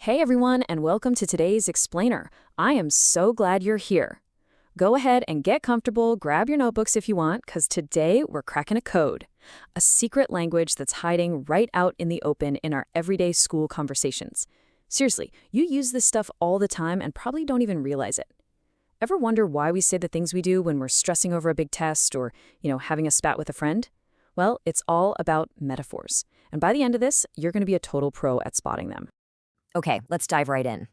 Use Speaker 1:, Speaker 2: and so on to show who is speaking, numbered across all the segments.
Speaker 1: Hey everyone, and welcome to today's Explainer. I am so glad you're here. Go ahead and get comfortable, grab your notebooks if you want, because today we're cracking a code. A secret language that's hiding right out in the open in our everyday school conversations. Seriously, you use this stuff all the time and probably don't even realize it. Ever wonder why we say the things we do when we're stressing over a big test or, having a spat with a friend? Well, it's all about metaphors. And by the end of this, you're going to be a total pro at spotting them.
Speaker 2: Okay, let's dive right in.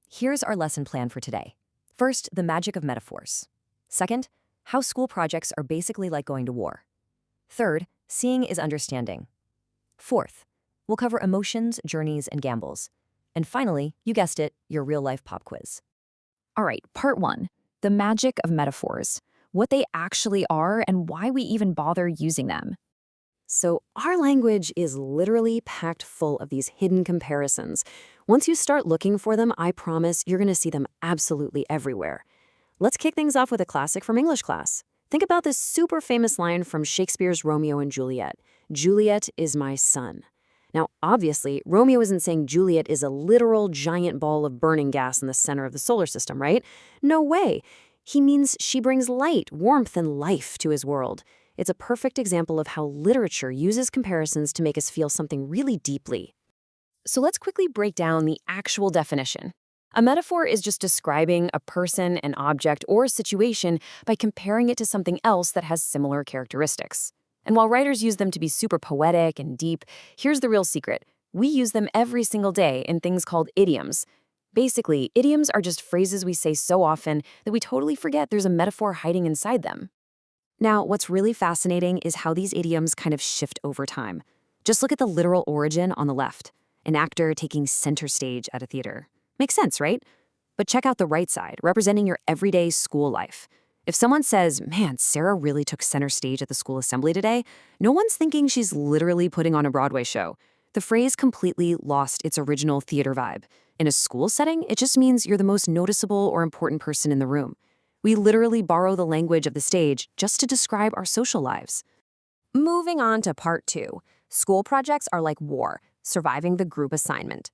Speaker 2: Here's our lesson plan for today. First, the magic of metaphors. Second, how school projects are basically like going to war. Third, seeing is understanding. Fourth, we'll cover emotions, journeys, and gambles. And finally, you guessed it, your real-life pop quiz.
Speaker 1: All right, part one, the magic of metaphors, what they actually are and why we even bother using them. So our language is literally packed full of these hidden comparisons. Once you start looking for them, I promise you're going to see them absolutely everywhere. Let's kick things off with a classic from English class. Think about this super famous line from Shakespeare's Romeo and Juliet. Juliet is my son. Now, obviously, Romeo isn't saying Juliet is a literal giant ball of burning gas in the center of the solar system, right? No way. He means she brings light, warmth, and life to his world. It's a perfect example of how literature uses comparisons to make us feel something really deeply. So let's quickly break down the actual definition. A metaphor is just describing a person, an object, or a situation by comparing it to something else that has similar characteristics. And while writers use them to be super poetic and deep, here's the real secret. We use them every single day in things called idioms. Basically, idioms are just phrases we say so often that we totally forget there's a metaphor hiding inside them. Now, what's really fascinating is how these idioms kind of shift over time. Just look at the literal origin on the left, an actor taking center stage at a theater. Makes sense, right? But check out the right side, representing your everyday school life. If someone says, man, Sarah really took center stage at the school assembly today, no one's thinking she's literally putting on a Broadway show. The phrase completely lost its original theater vibe. In a school setting, it just means you're the most noticeable or important person in the room. We literally borrow the language of the stage just to describe our social lives. Moving on to part two, school projects are like war, surviving the group assignment.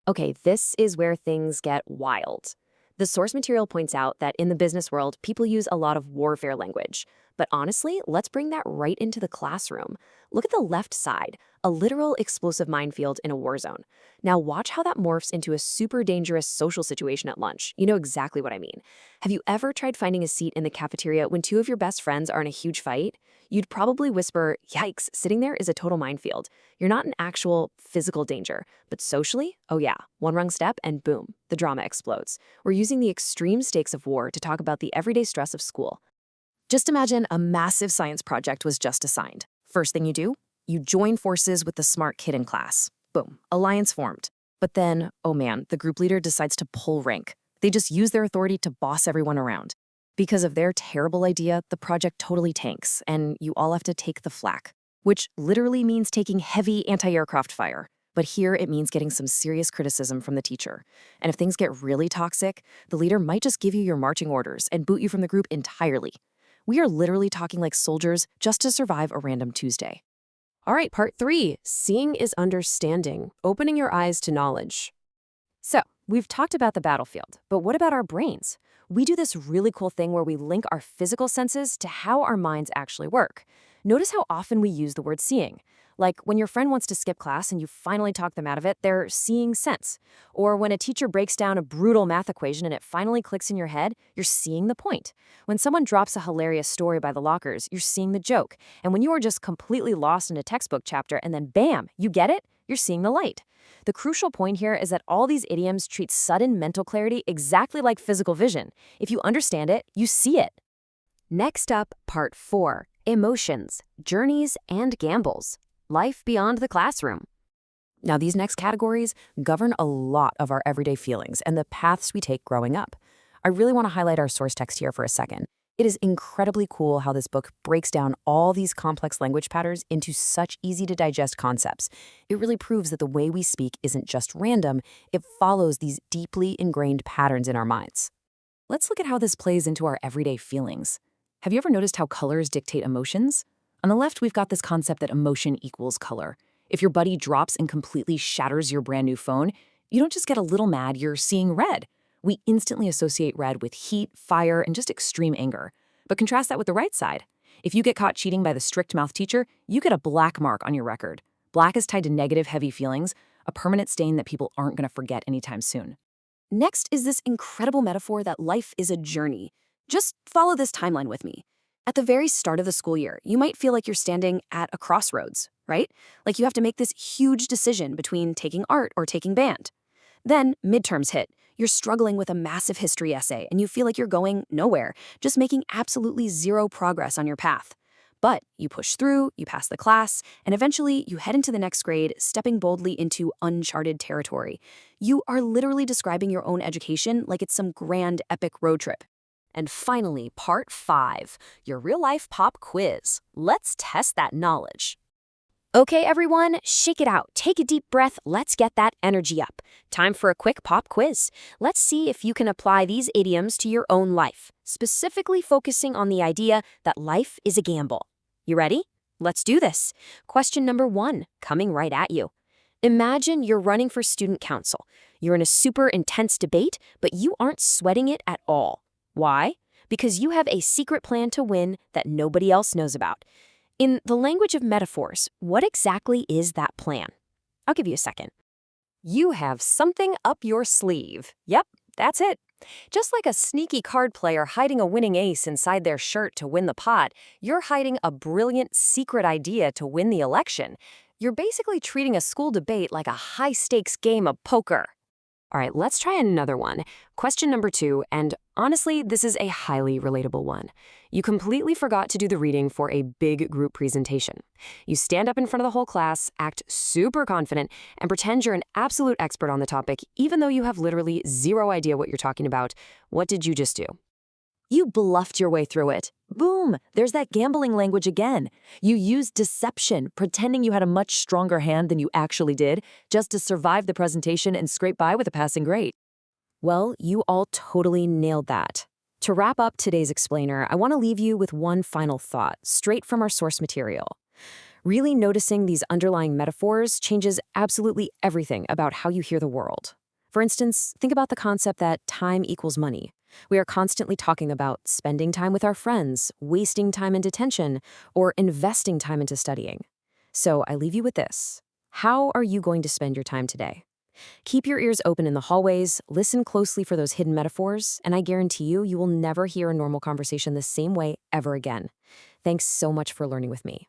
Speaker 1: Okay, this is where things get wild. The source material points out that in the business world, people use a lot of warfare language. But honestly, let's bring that right into the classroom. Look at the left side, a literal explosive minefield in a war zone. Now watch how that morphs into a super dangerous social situation at lunch. You know exactly what I mean. Have you ever tried finding a seat in the cafeteria when two of your best friends are in a huge fight? You'd probably whisper, yikes, sitting there is a total minefield. You're not in actual physical danger, but socially, oh yeah, one wrong step and boom, the drama explodes. We're using the extreme stakes of war to talk about the everyday stress of school. Just imagine a massive science project was just assigned. First thing you do, you join forces with the smart kid in class. Boom, alliance formed. But then, oh man, the group leader decides to pull rank. They just use their authority to boss everyone around. Because of their terrible idea, the project totally tanks, and you all have to take the flak, which literally means taking heavy anti-aircraft fire. But here it means getting some serious criticism from the teacher. And if things get really toxic, the leader might just give you your marching orders and boot you from the group entirely. We are literally talking like soldiers just to survive a random Tuesday. All right, part three, seeing is understanding, opening your eyes to knowledge. So, we've talked about the battlefield, but what about our brains? We do this really cool thing where we link our physical senses to how our minds actually work. Notice how often we use the word seeing. Like when your friend wants to skip class and you finally talk them out of it, they're seeing sense. Or when a teacher breaks down a brutal math equation and it finally clicks in your head, you're seeing the point. When someone drops a hilarious story by the lockers, you're seeing the joke. And when you are just completely lost in a textbook chapter and then bam, you get it, you're seeing the light. The crucial point here is that all these idioms treat sudden mental clarity exactly like physical vision. If you understand it, you see it. Next up, part four, emotions, journeys, and gambles. Life beyond the classroom. Now, these next categories govern a lot of our everyday feelings and the paths we take growing up. I really want to highlight our source text here for a second. It is incredibly cool how this book breaks down all these complex language patterns into such easy-to-digest concepts. It really proves that the way we speak isn't just random, it follows these deeply ingrained patterns in our minds. Let's look at how this plays into our everyday feelings. Have you ever noticed how colors dictate emotions? On the left, we've got this concept that emotion equals color. If your buddy drops and completely shatters your brand new phone, You don't just get a little mad, you're seeing red. We instantly associate red with heat, fire, and just extreme anger. But contrast that with the right side. If you get caught cheating by the strict math teacher, you get a black mark on your record. Black is tied to negative, heavy feelings, a permanent stain that people aren't going to forget anytime soon.
Speaker 2: Next is this incredible metaphor that life is a journey. Just follow this timeline with me. At the very start of the school year, you might feel like you're standing at a crossroads, right? Like you have to make this huge decision between taking art or taking band. Then midterms hit. You're struggling with a massive history essay and you feel like you're going nowhere, just making absolutely zero progress on your path. But you push through, you pass the class, and eventually you head into the next grade, stepping boldly into uncharted territory. You are literally describing your own education like it's some grand epic road trip. And finally, part 5, your real-life pop quiz. Let's test that knowledge. Okay, everyone, shake it out. Take a deep breath. Let's get that energy up. Time for a quick pop quiz. Let's see if you can apply these idioms to your own life, specifically focusing on the idea that life is a gamble. You ready? Let's do this. Question number 1, coming right at you. Imagine you're running for student council. You're in a super intense debate, but you aren't sweating it at all. Why? Because you have a secret plan to win that nobody else knows about. In the language of metaphors, what exactly is that plan? I'll give you a second. You have something up your sleeve. Yep, that's it. Just like a sneaky card player hiding a winning ace inside their shirt to win the pot, you're hiding a brilliant secret idea to win the election. You're basically treating a school debate like a high-stakes game of poker. All right, let's try another one. Question number 2, and honestly, this is a highly relatable one. You completely forgot to do the reading for a big group presentation. You stand up in front of the whole class, act super confident, and pretend you're an absolute expert on the topic, even though you have literally zero idea what you're talking about. What did you just do? You bluffed your way through it. Boom! There's that gambling language again. You used deception, pretending you had a much stronger hand than you actually did, just to survive the presentation and scrape by with a passing grade. Well, you all totally nailed that. To wrap up today's explainer, I want to leave you with one final thought, straight from our source material. Really noticing these underlying metaphors changes absolutely everything about how you hear the world. For instance, think about the concept that time equals money. We are constantly talking about spending time with our friends, wasting time in detention, or investing time into studying. So I leave you with this. How are you going to spend your time today? Keep your ears open in the hallways, listen closely for those hidden metaphors, and I guarantee you will never hear a normal conversation the same way ever again. Thanks so much for learning with me.